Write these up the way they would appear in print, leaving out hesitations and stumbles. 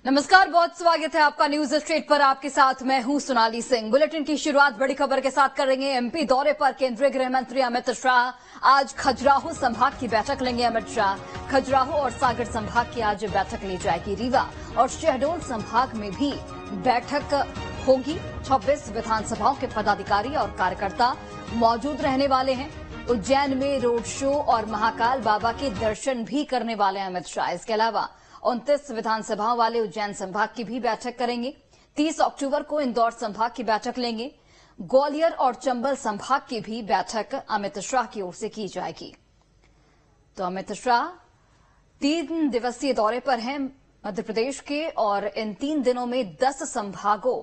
नमस्कार, बहुत स्वागत है आपका न्यूज स्ट्रीट पर। आपके साथ मैं हूं सोनाली सिंह। बुलेटिन की शुरुआत बड़ी खबर के साथ करेंगे। एमपी दौरे पर केंद्रीय गृह मंत्री अमित शाह आज खजुराहो संभाग की बैठक लेंगे। अमित शाह खजुराहो और सागर संभाग की आज बैठक ली जाएगी। रीवा और शहडोल संभाग में भी बैठक होगी। 26 विधानसभाओं के पदाधिकारी और कार्यकर्ता मौजूद रहने वाले हैं। उज्जैन में रोड शो और महाकाल बाबा के दर्शन भी करने वाले हैं अमित शाह। इसके अलावा 29 विधानसभाओं वाले उज्जैन संभाग की भी बैठक करेंगे। 30 अक्टूबर को इंदौर संभाग की बैठक लेंगे। ग्वालियर और चंबल संभाग की भी बैठक अमित शाह की ओर से की जाएगी। तो अमित शाह 3 दिवसीय दौरे पर हैं मध्य प्रदेश के, और इन 3 दिनों में 10 संभागों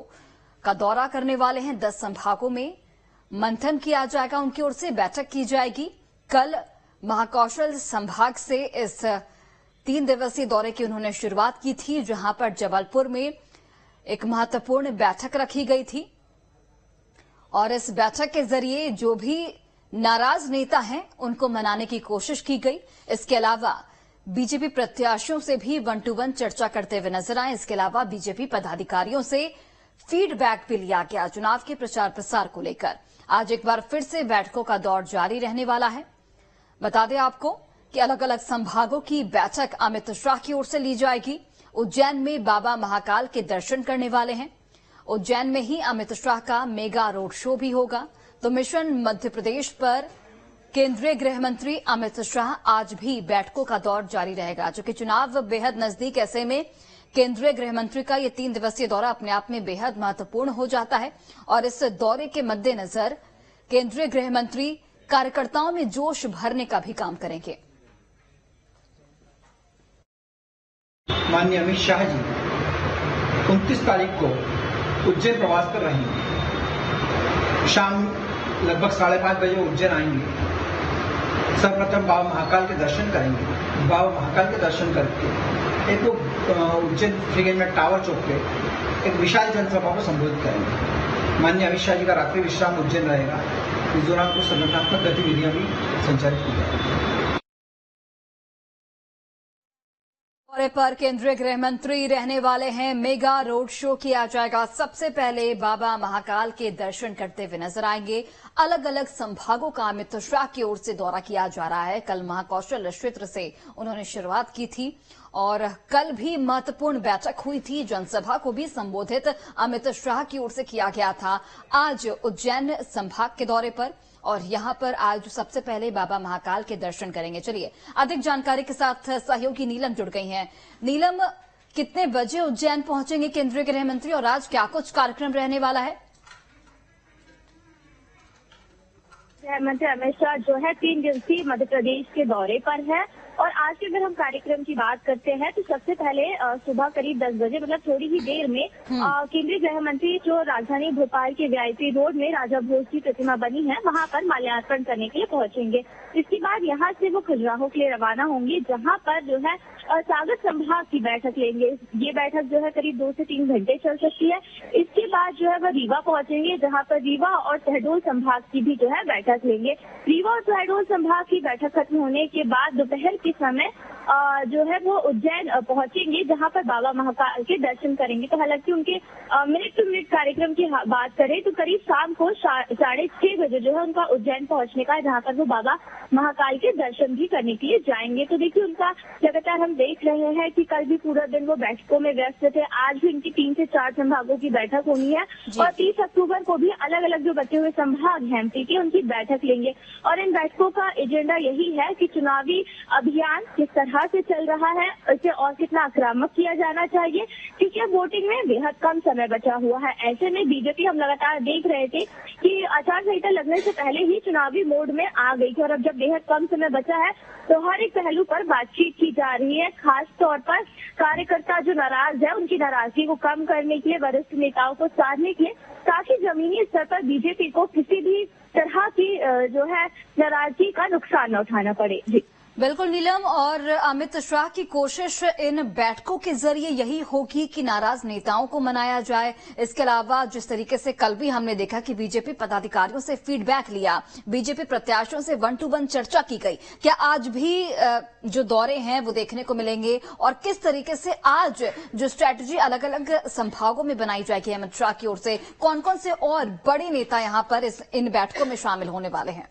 का दौरा करने वाले हैं। 10 संभागों में मंथन किया जाएगा, उनकी ओर से बैठक की जाएगी। कल महाकौशल संभाग से इस 3 दिवसीय दौरे की उन्होंने शुरुआत की थी, जहां पर जबलपुर में एक महत्वपूर्ण बैठक रखी गई थी और इस बैठक के जरिए जो भी नाराज नेता हैं उनको मनाने की कोशिश की गई। इसके अलावा बीजेपी प्रत्याशियों से भी 1 to 1 चर्चा करते हुए नजर आए। इसके अलावा बीजेपी पदाधिकारियों से फीडबैक भी लिया गया चुनाव के प्रचार प्रसार को लेकर। आज एक बार फिर से बैठकों का दौर जारी रहने वाला है। बता दें आपको कि अलग अलग संभागों की बैठक अमित शाह की ओर से ली जाएगी। उज्जैन में बाबा महाकाल के दर्शन करने वाले हैं। उज्जैन में ही अमित शाह का मेगा रोड शो भी होगा। तो मिशन मध्य प्रदेश पर केंद्रीय गृह मंत्री अमित शाह आज भी बैठकों का दौर जारी रहेगा। चूंकि चुनाव बेहद नजदीक, ऐसे में केंद्रीय गृह मंत्री का ये 3 दिवसीय दौरा अपने आप में बेहद महत्वपूर्ण हो जाता है। और इस दौरे के मद्देनजर केंद्रीय गृह मंत्री कार्यकर्ताओं में जोश भरने का भी काम करेंगे। माननीय अमित शाह जी 29 तारीख को उज्जैन प्रवास पर रहेंगे। शाम लगभग 5:30 बजे उज्जैन आएंगे। सर्वप्रथम बाबा महाकाल के दर्शन करेंगे। बाबा महाकाल के दर्शन करके एक उज्जैन फ्रीगेज में टावर चौक पे एक विशाल जनसभा को संबोधित करेंगे। माननीय अमित शाह जी का रात्रि विश्राम उज्जैन रहेगा। इस दौरान कुछ संगठनात्मक गतिविधियां भी संचालित की जाएंगी। दौरे पर केंद्रीय गृह मंत्री रहने वाले हैं। मेगा रोड शो किया जाएगा। सबसे पहले बाबा महाकाल के दर्शन करते हुए नजर आएंगे। अलग अलग संभागों का अमित शाह की ओर से दौरा किया जा रहा है। कल महाकौशल क्षेत्र से उन्होंने शुरुआत की थी और कल भी महत्वपूर्ण बैठक हुई थी। जनसभा को भी संबोधित अमित शाह की ओर से किया गया था। आज उज्जैन संभाग के दौरे पर, और यहां पर आज सबसे पहले बाबा महाकाल के दर्शन करेंगे। चलिए अधिक जानकारी के साथ सहयोगी नीलम जुड़ गई हैं। नीलम, कितने बजे उज्जैन पहुंचेंगे केंद्रीय गृह मंत्री और आज क्या कुछ कार्यक्रम रहने वाला है? गृह मंत्री अमित शाह जो है 3 दिवसीय मध्य प्रदेश के दौरे पर है। और आज के अगर हम कार्यक्रम की बात करते हैं तो सबसे पहले सुबह करीब 10 बजे, मतलब थोड़ी ही देर में केंद्रीय गृह मंत्री जो राजधानी भोपाल के वीआईपी रोड में राजा भोज की प्रतिमा बनी है वहां पर माल्यार्पण करने के लिए पहुंचेंगे। इसके बाद यहां से वो खजुराहो के लिए रवाना होंगे, जहां पर जो है सागर संभाग की बैठक लेंगे। ये बैठक जो है करीब 2 से 3 घंटे चल सकती है। इसके बाद जो है वह रीवा पहुंचेंगे, जहां पर रीवा और शहडोल संभाग की भी जो है बैठक लेंगे। रीवा और शहडोल संभाग की बैठक खत्म होने के बाद दोपहर के समय जो है वो उज्जैन पहुंचेंगे, जहां पर बाबा महाकाल के दर्शन करेंगे। तो हालांकि उनके मिनट टू मिनट कार्यक्रम की बात करें तो करीब शाम को 6:30 बजे जो है उनका उज्जैन पहुंचने का है, जहां पर वो बाबा महाकाल के दर्शन भी करने के लिए जाएंगे। तो देखिए उनका लगातार हम देख रहे हैं कि कल भी पूरा दिन वो बैठकों में व्यस्त थे। आज भी उनकी 3 से 4 संभागों की बैठक होनी है और 30 अक्टूबर को भी अलग अलग जो बचे हुए संभाग हैं एमपी के, उनकी बैठक लेंगे। और इन बैठकों का एजेंडा यही है कि चुनावी अभियान किस तरह से चल रहा है, इसे और कितना आक्रामक किया जाना चाहिए, क्योंकि वोटिंग में बेहद कम समय बचा हुआ है। ऐसे में बीजेपी, हम लगातार देख रहे थे कि आचार संहिता लगने से पहले ही चुनावी मोड में आ गई थी और अब जब बेहद कम समय बचा है तो हर एक पहलू पर बातचीत की जा रही है। खास तौर पर कार्यकर्ता जो नाराज है उनकी नाराजगी को कम करने के लिए, वरिष्ठ नेताओं को साधने के लिए, ताकि जमीनी स्तर पर बीजेपी को किसी भी तरह की जो है नाराजगी का नुकसान न उठाना पड़े। जी बिल्कुल नीलम, और अमित शाह की कोशिश इन बैठकों के जरिए यही होगी कि नाराज नेताओं को मनाया जाए। इसके अलावा जिस तरीके से कल भी हमने देखा कि बीजेपी पदाधिकारियों से फीडबैक लिया, बीजेपी प्रत्याशियों से 1-to-1 चर्चा की गई, क्या आज भी जो दौरे हैं वो देखने को मिलेंगे और किस तरीके से आज जो स्ट्रैटेजी अलग अलग संभागों में बनाई जाएगी अमित शाह की ओर से, कौन कौन से और बड़े नेता यहां पर इन बैठकों में शामिल होने वाले हैं?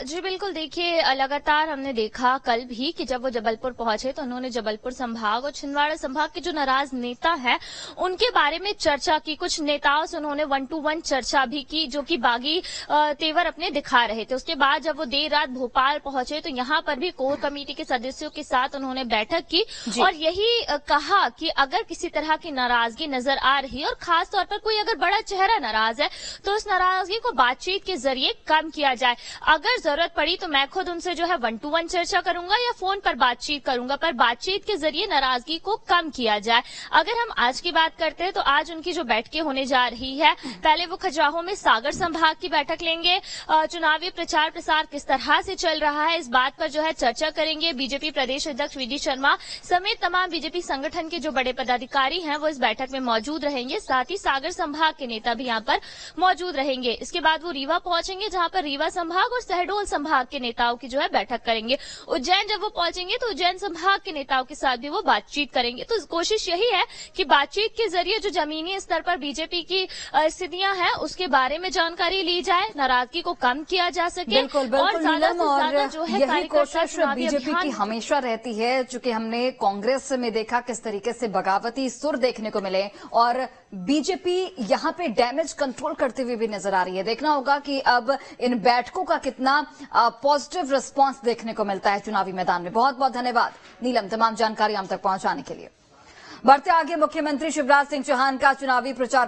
जी बिल्कुल, देखिए लगातार हमने देखा कल भी कि जब वो जबलपुर पहुंचे तो उन्होंने जबलपुर संभाग और छिंदवाड़ा संभाग के जो नाराज नेता हैं उनके बारे में चर्चा की। कुछ नेताओं से उन्होंने 1-to-1 चर्चा भी की, जो कि बागी तेवर अपने दिखा रहे थे। उसके बाद जब वो देर रात भोपाल पहुंचे तो यहाँ पर भी कोर कमेटी के सदस्यों के साथ उन्होंने बैठक की और यही कहा कि अगर किसी तरह की नाराजगी नजर आ रही है और खासतौर पर कोई अगर बड़ा चेहरा नाराज है तो उस नाराजगी को बातचीत के जरिए कम किया जाए। अगर जरूरत पड़ी तो मैं खुद उनसे जो है 1-to-1 चर्चा करूंगा या फोन पर बातचीत करूंगा, पर बातचीत के जरिए नाराजगी को कम किया जाए। अगर हम आज की बात करते हैं तो आज उनकी जो बैठकें होने जा रही है, पहले वो खजुराहो में सागर संभाग की बैठक लेंगे। चुनावी प्रचार प्रसार किस तरह से चल रहा है इस बात पर जो है चर्चा करेंगे। बीजेपी प्रदेश अध्यक्ष वी डी शर्मा समेत तमाम बीजेपी संगठन के जो बड़े पदाधिकारी हैं वो इस बैठक में मौजूद रहेंगे। साथ ही सागर संभाग के नेता भी यहाँ पर मौजूद रहेंगे। इसके बाद वो रीवा पहुंचेंगे, जहां पर रीवा संभाग और शहडोल संभाग के नेताओं की जो है बैठक करेंगे। उज्जैन जब वो पहुंचेंगे तो उज्जैन संभाग के नेताओं के साथ भी वो बातचीत करेंगे। तो कोशिश यही है कि बातचीत के जरिए जो जमीनी स्तर पर बीजेपी की स्थितियां हैं उसके बारे में जानकारी ली जाए, नाराजगी को कम किया जा सके। बिल्कुल बिल्कुल नीलम, और यही कोशिश बीजेपी की हमेशा रहती है। चूंकि हमने कांग्रेस में देखा किस तरीके से बगावती सुर देखने को मिले और बीजेपी यहां पे डैमेज कंट्रोल करते हुए भी नजर आ रही है। देखना होगा कि अब इन बैठकों का कितना पॉजिटिव रिस्पांस देखने को मिलता है चुनावी मैदान में। बहुत बहुत धन्यवाद नीलम तमाम जानकारी हम तक पहुंचाने के लिए। बढ़ते आगे, मुख्यमंत्री शिवराज सिंह चौहान का चुनावी प्रचार